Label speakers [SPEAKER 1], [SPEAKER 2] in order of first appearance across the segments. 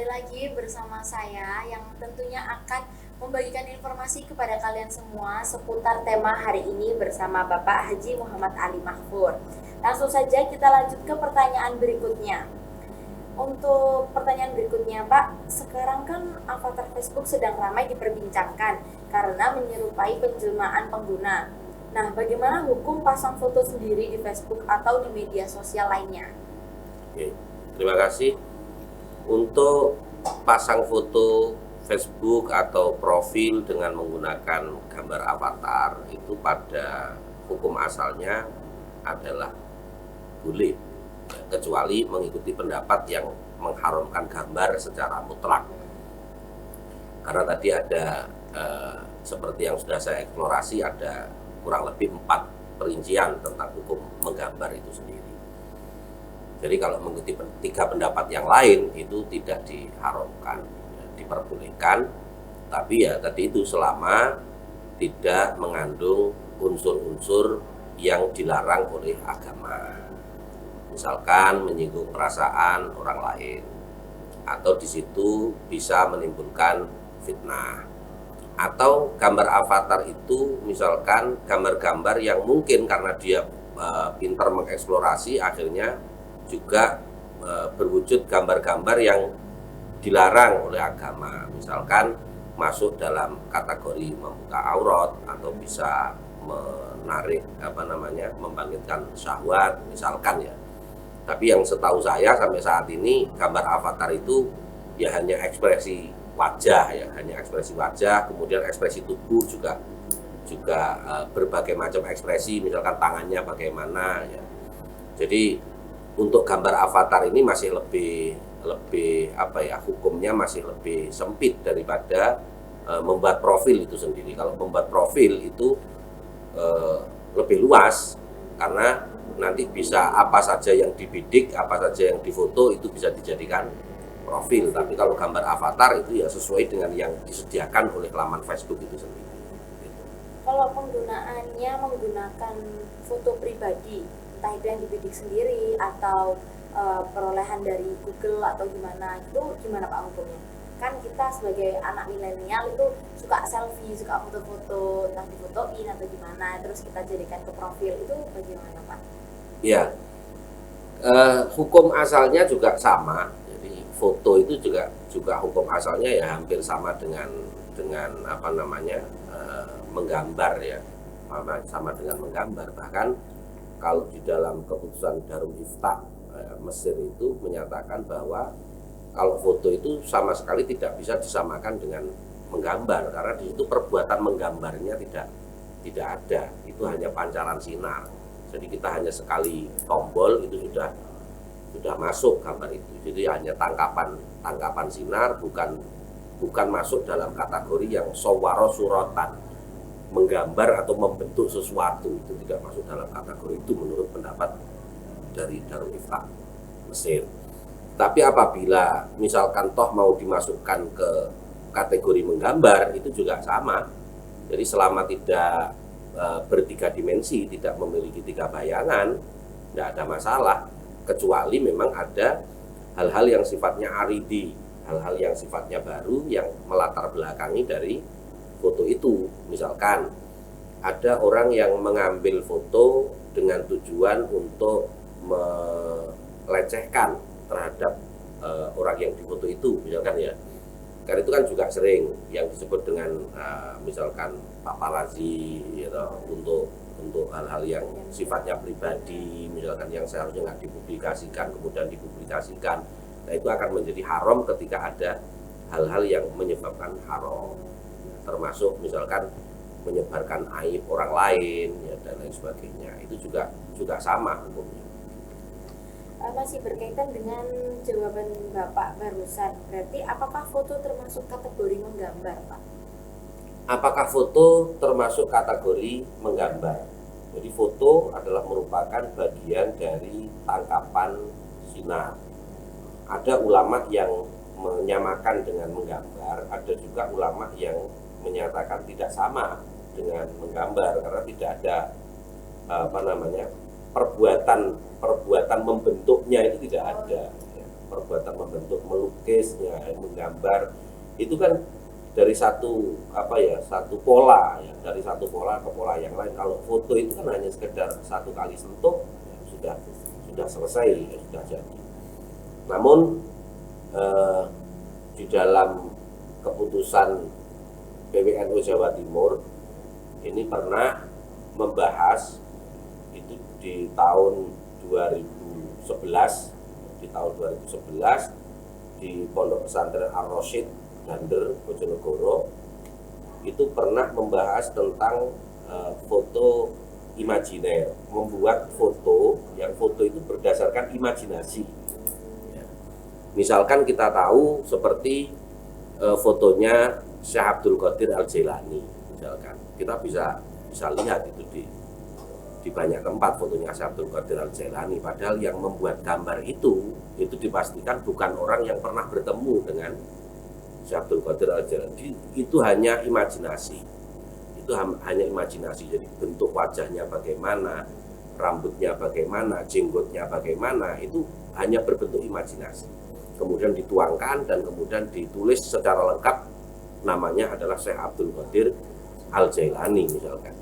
[SPEAKER 1] lagi bersama saya yang tentunya akan membagikan informasi kepada kalian semua seputar tema hari ini bersama Bapak Haji Muhammad Ali Mahfur. Langsung saja kita lanjut ke pertanyaan berikutnya. Untuk pertanyaan berikutnya, Pak, sekarang kan avatar Facebook sedang ramai diperbincangkan karena menyerupai penjelmaan pengguna. Nah, bagaimana hukum pasang foto sendiri di Facebook atau di media sosial lainnya?
[SPEAKER 2] Oke, terima kasih. Untuk pasang foto Facebook atau profil dengan menggunakan gambar avatar itu pada hukum asalnya adalah boleh, kecuali mengikuti pendapat yang mengharamkan gambar secara mutlak. Karena tadi ada seperti yang sudah saya eksplorasi, ada kurang lebih 4 perincian tentang hukum menggambar itu sendiri. Jadi kalau mengikuti 3 pendapat yang lain itu tidak diharamkan, diperbolehkan, tapi ya tadi itu selama tidak mengandung unsur-unsur yang dilarang oleh agama. Misalkan menyinggung perasaan orang lain, atau di situ bisa menimbulkan fitnah. Atau gambar avatar itu misalkan gambar-gambar yang mungkin karena dia pintar mengeksplorasi akhirnya juga berwujud gambar-gambar yang dilarang oleh agama, misalkan masuk dalam kategori membuka aurat atau bisa menarik membangkitkan syahwat misalkan ya. Tapi yang setahu saya sampai saat ini gambar avatar itu ya hanya ekspresi wajah ya, hanya ekspresi wajah, kemudian ekspresi tubuh juga berbagai macam ekspresi, misalkan tangannya bagaimana ya. Jadi untuk gambar avatar ini masih lebih hukumnya masih lebih sempit daripada membuat profil itu sendiri. Kalau membuat profil itu lebih luas karena nanti bisa apa saja yang dibidik, apa saja yang difoto itu bisa dijadikan profil. Tapi kalau gambar avatar itu ya sesuai dengan yang disediakan oleh laman Facebook itu sendiri.
[SPEAKER 1] Kalau penggunaannya menggunakan foto pribadi, entah itu yang dibidik sendiri atau perolehan dari Google atau gimana, itu gimana Pak hukumnya? Kan kita sebagai anak milenial itu suka selfie, suka foto-foto, entah difotoin atau gimana, terus kita jadikan ke profil, itu bagaimana Pak?
[SPEAKER 2] Ya, hukum asalnya juga sama. Jadi foto itu juga hukum asalnya ya hampir sama dengan menggambar ya, sama dengan menggambar. Bahkan kalau di dalam keputusan Darul Iftah Mesir itu menyatakan bahwa kalau foto itu sama sekali tidak bisa disamakan dengan menggambar karena di situ perbuatan menggambarnya tidak ada, itu hanya pancaran sinar. Jadi kita hanya sekali tombol itu sudah masuk gambar itu. Jadi hanya tangkapan sinar, bukan masuk dalam kategori yang sawara suratan, menggambar atau membentuk sesuatu, itu tidak masuk dalam kategori itu menurut pendapat dari Darul Iftah Mesir. Tapi apabila misalkan toh mau dimasukkan ke kategori menggambar itu juga sama. Jadi selama tidak bertiga dimensi, tidak memiliki 3 bayangan, tidak ada masalah, kecuali memang ada hal-hal yang sifatnya aridi, hal-hal yang sifatnya baru yang melatar belakangi dari foto itu. Misalkan ada orang yang mengambil foto dengan tujuan untuk melecehkan terhadap orang yang difoto itu, misalkan ya. Karena itu kan juga sering yang disebut dengan misalkan paparazzi gitu, untuk hal-hal yang sifatnya pribadi, misalkan yang seharusnya nggak dipublikasikan kemudian dipublikasikan. Nah itu akan menjadi haram ketika ada hal-hal yang menyebabkan haram, termasuk misalkan menyebarkan aib orang lain ya, dan lain sebagainya. Itu juga sama hukumnya.
[SPEAKER 1] Masih berkaitan dengan jawaban Bapak barusan, berarti apakah foto termasuk kategori menggambar Pak?
[SPEAKER 2] Apakah foto termasuk kategori menggambar? Jadi foto adalah merupakan bagian dari tangkapan sinar. Ada ulama yang menyamakan dengan menggambar, ada juga ulama yang menyatakan tidak sama dengan menggambar karena tidak ada perbuatan membentuknya itu tidak ada. perbuatan membentuk, melukis, ya, menggambar, itu kan dari satu satu pola, ya, dari satu pola ke pola yang lain. Kalau foto itu kan hanya sekedar satu kali sentuh, ya, sudah selesai, ya, sudah jadi. Namun di dalam keputusan PWNU Jawa Timur ini pernah membahas itu di tahun 2011 di Pondok Pesantren Ar-Rasyid Dander, Bojonegoro, itu pernah membahas tentang foto imajiner, membuat foto yang foto itu berdasarkan imajinasi. Ya. Misalkan kita tahu seperti fotonya Syekh Abdul Qadir Al-Jailani, misalkan kita bisa lihat itu di banyak tempat fotonya Syekh Abdul Qadir Al-Jailani, padahal yang membuat gambar itu dipastikan bukan orang yang pernah bertemu dengan Syekh Abdul Qadir Al-Jailani. Itu hanya imajinasi. Jadi bentuk wajahnya bagaimana, rambutnya bagaimana, jenggotnya bagaimana, itu hanya berbentuk imajinasi. Kemudian dituangkan dan kemudian ditulis secara lengkap, namanya adalah Syekh Abdul Qadir Al-Jailani misalkan.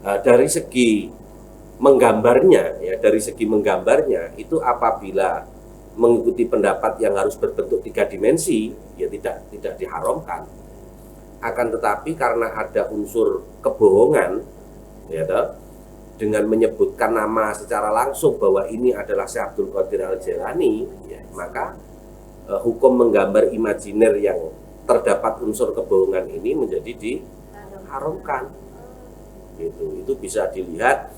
[SPEAKER 2] Dari segi menggambarnya, itu apabila mengikuti pendapat yang harus berbentuk 3 dimensi, ya tidak diharamkan. Akan tetapi karena ada unsur kebohongan, ya toh, dengan menyebutkan nama secara langsung bahwa ini adalah Syekh Abdul Qadir Al-Jailani, ya, maka hukum menggambar imajiner yang terdapat unsur kebohongan ini menjadi diharamkan. Itu bisa dilihat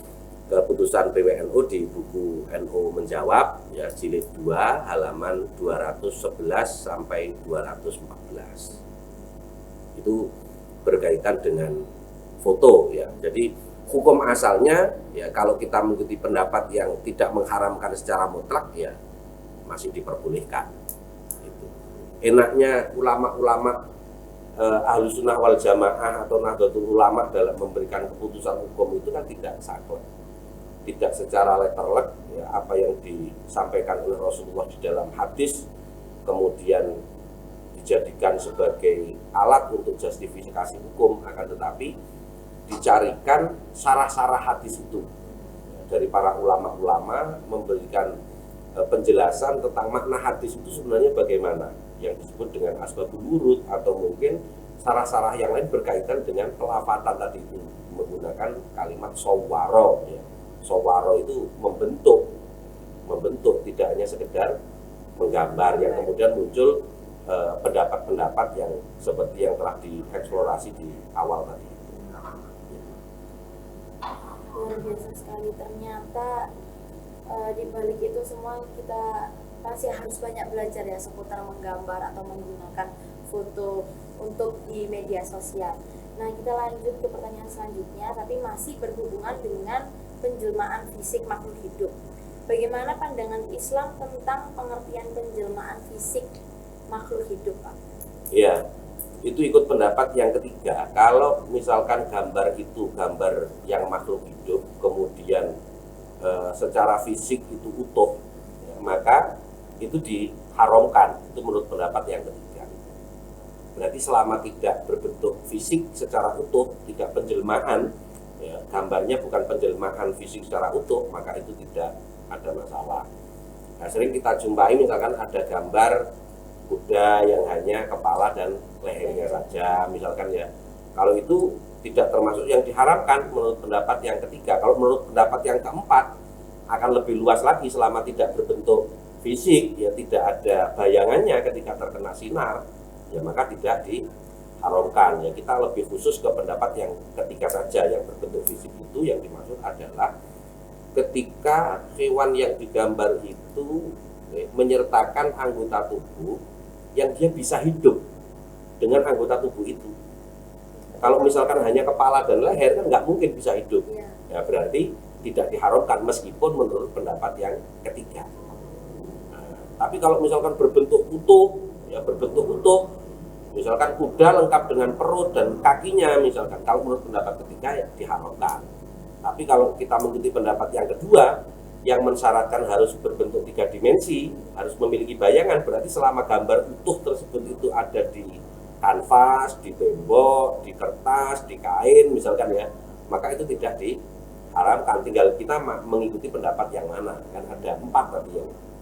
[SPEAKER 2] keputusan PWNU di buku NU Menjawab, ya, jilid 2 halaman 211 sampai 214. Itu berkaitan dengan foto, ya. Jadi hukum asalnya, ya, kalau kita mengikuti pendapat yang tidak mengharamkan secara mutlak, ya masih diperbolehkan. Enaknya ulama-ulama Ahlus Sunnah wal Jamaah atau Nahdlatul Ulama dalam memberikan keputusan hukum itu kan tidak saklek, tidak secara letterlek, ya, apa yang disampaikan oleh Rasulullah di dalam hadis kemudian dijadikan sebagai alat untuk justifikasi hukum, akan tetapi dicarikan sarah-sarah hadis itu dari para ulama-ulama, memberikan penjelasan tentang makna hadis itu sebenarnya bagaimana, yang disebut dengan asbabul wurud, atau mungkin sarah-sarah yang lain berkaitan dengan pelafatan tadi itu, menggunakan kalimat sawwaro, ya. Sawwaro itu membentuk, tidak hanya sekedar menggambar, yang kemudian muncul pendapat-pendapat yang seperti yang telah dieksplorasi di awal tadi.
[SPEAKER 1] Luar biasa sekali, ternyata di balik itu semua kita masih harus banyak belajar, ya, seputar menggambar atau menggunakan foto untuk di media sosial. Nah, kita lanjut ke pertanyaan selanjutnya, tapi masih berhubungan dengan penjelmaan fisik makhluk hidup. Bagaimana pandangan Islam tentang pengertian penjelmaan fisik makhluk hidup, Pak?
[SPEAKER 2] Ya, itu ikut pendapat yang ketiga. Kalau misalkan gambar itu gambar yang makhluk hidup, kemudian secara fisik itu utuh, ya, maka itu diharamkan. Itu menurut pendapat yang ketiga. Berarti selama tidak berbentuk fisik secara utuh, tidak penjelmaan, ya, gambarnya bukan penjelmaan fisik secara utuh, maka itu tidak ada masalah. Nah, sering kita jumpai misalkan ada gambar kuda yang hanya kepala dan lehernya saja, misalkan, ya. Kalau itu tidak termasuk yang diharapkan menurut pendapat yang ketiga. Kalau menurut pendapat yang keempat akan lebih luas lagi, selama tidak berbentuk fisik, ya, tidak ada bayangannya ketika terkena sinar, ya, maka tidak diharamkan. Ya, kita lebih khusus ke pendapat yang ketiga saja, yang berbentuk fisik itu yang dimaksud adalah ketika hewan yang digambar itu menyertakan anggota tubuh yang dia bisa hidup dengan anggota tubuh itu. Kalau misalkan hanya kepala dan leher kan nggak mungkin bisa hidup, ya, berarti tidak diharamkan meskipun menurut pendapat yang ketiga. Nah, tapi kalau misalkan berbentuk utuh, ya, misalkan kuda lengkap dengan perut dan kakinya, misalkan, kalau menurut pendapat ketiga, ya, diharamkan. Tapi kalau kita mengikuti pendapat yang kedua, yang mensyaratkan harus berbentuk 3 dimensi, harus memiliki bayangan, berarti selama gambar utuh tersebut itu ada di kanvas, di tembok, di kertas, di kain misalkan ya, maka itu tidak diharamkan. Tinggal kita mengikuti pendapat yang mana. Kan ada 4 tadi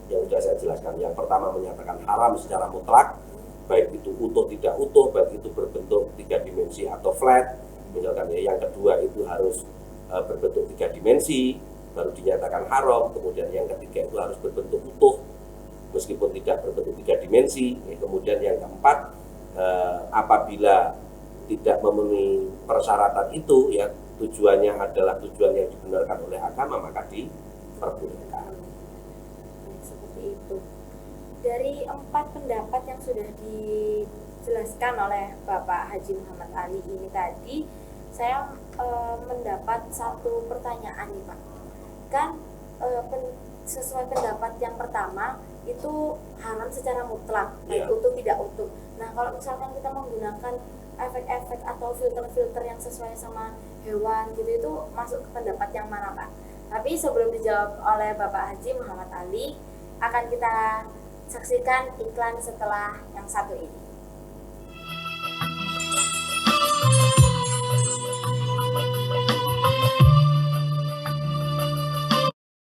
[SPEAKER 2] yang sudah saya jelaskan. Yang pertama menyatakan haram secara mutlak, baik itu utuh tidak utuh, baik itu berbentuk 3 dimensi atau flat misalkan ya. Yang kedua itu harus berbentuk 3 dimensi baru dinyatakan haram. Kemudian yang ketiga itu harus berbentuk utuh meskipun tidak berbentuk 3 dimensi. Kemudian yang keempat, apabila tidak memenuhi persyaratan itu ya, tujuannya adalah tujuan yang dibenarkan oleh agama, maka diperbolehkan.
[SPEAKER 1] Seperti itu. Dari 4 pendapat yang sudah dijelaskan oleh Bapak Haji Muhammad Ali ini tadi, saya mendapat satu pertanyaan nih Pak. Kan sesuai pendapat yang pertama itu haram secara mutlak, baik utuh tidak utuh. Nah, kalau misalkan kita menggunakan efek-efek atau filter-filter yang sesuai sama hewan gitu, itu masuk ke pendapat yang mana Pak? Tapi sebelum dijawab oleh Bapak Haji Muhammad Ali, akan kita saksikan iklan setelah yang satu ini.